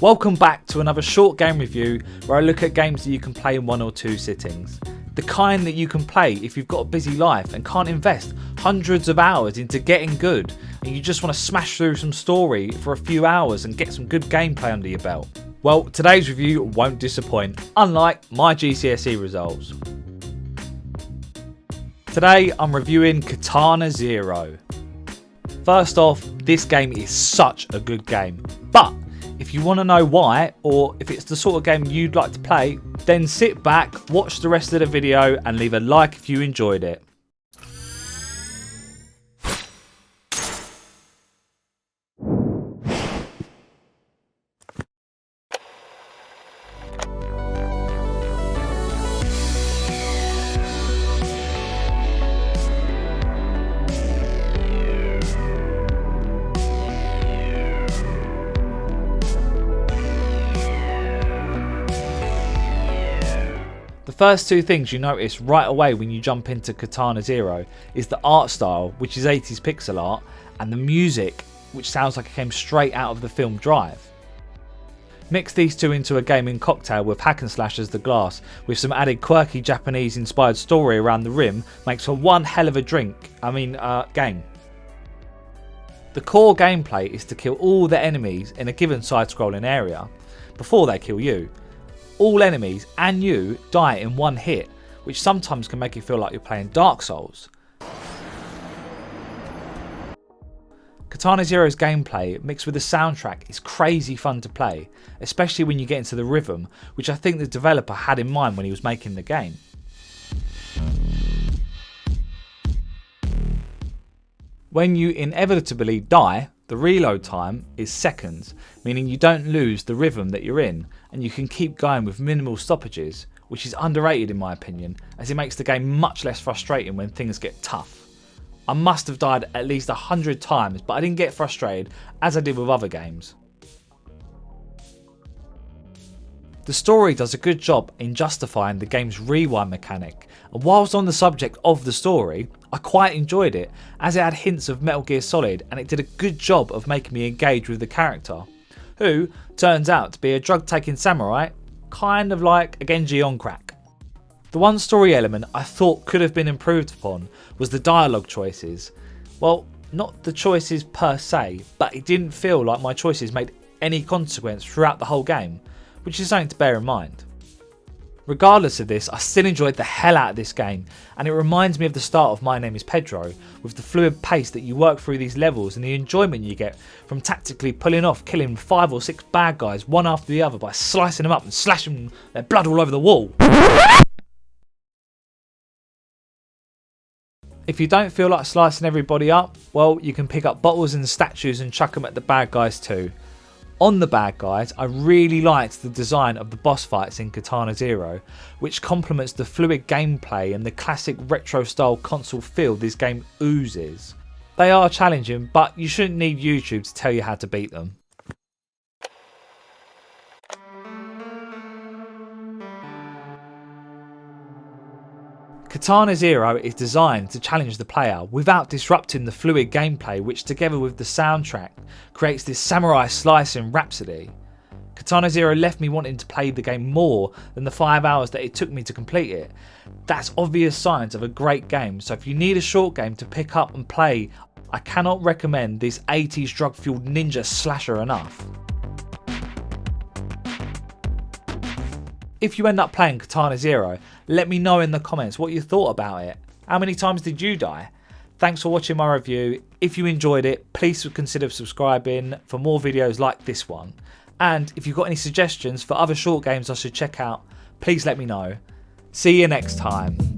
Welcome back to another short game review where I look at games that you can play in 1 or 2 sittings. The kind that you can play if you've got a busy life and can't invest hundreds of hours into getting good and you just want to smash through some story for a few hours and get some good gameplay under your belt. Well, today's review won't disappoint, unlike my GCSE results. Today I'm reviewing Katana Zero. First off, this game is such a good game, but if you want to know why, or if it's the sort of game you'd like to play, then sit back, watch the rest of the video and leave a like if you enjoyed it. The first two things you notice right away when you jump into Katana Zero is the art style, which is 80s pixel art, and the music, which sounds like it came straight out of the film Drive. Mix these two into a gaming cocktail with hack and slash as the glass, with some added quirky Japanese inspired story around the rim, makes for one hell of a game. The core gameplay is to kill all the enemies in a given side-scrolling area before they kill you. All enemies and you die in one hit, which sometimes can make you feel like you're playing Dark Souls. Katana Zero's gameplay mixed with the soundtrack is crazy fun to play, especially when you get into the rhythm, which I think the developer had in mind when he was making the game. When you inevitably die, the reload time is seconds, meaning you don't lose the rhythm that you're in, and you can keep going with minimal stoppages, which is underrated in my opinion, as it makes the game much less frustrating when things get tough. I must have died at least 100 times, but I didn't get frustrated as I did with other games. The story does a good job in justifying the game's rewind mechanic, and whilst on the subject of the story, I quite enjoyed it as it had hints of Metal Gear Solid and it did a good job of making me engage with the character, who turns out to be a drug-taking samurai, kind of like a Genji on crack. The one story element I thought could have been improved upon was the dialogue choices. Well, not the choices per se, but it didn't feel like my choices made any consequence throughout the whole game, which is something to bear in mind. Regardless of this, I still enjoyed the hell out of this game, and it reminds me of the start of My Name is Pedro, with the fluid pace that you work through these levels and the enjoyment you get from tactically pulling off killing 5 or 6 bad guys one after the other by slicing them up and slashing their blood all over the wall. If you don't feel like slicing everybody up, well, you can pick up bottles and statues and chuck them at the bad guys too. On the bad guys, I really liked the design of the boss fights in Katana Zero, which complements the fluid gameplay and the classic retro style console feel this game oozes. They are challenging, but you shouldn't need YouTube to tell you how to beat them. Katana Zero is designed to challenge the player without disrupting the fluid gameplay, which together with the soundtrack creates this samurai slicing rhapsody. Katana Zero left me wanting to play the game more than the 5 hours that it took me to complete it. That's obvious signs of a great game, so if you need a short game to pick up and play, I cannot recommend this 80s drug-fueled ninja slasher enough. If you end up playing Katana Zero, let me know in the comments what you thought about it. How many times did you die? Thanks for watching my review. If you enjoyed it, please consider subscribing for more videos like this one. And if you've got any suggestions for other short games I should check out, please let me know. See you next time.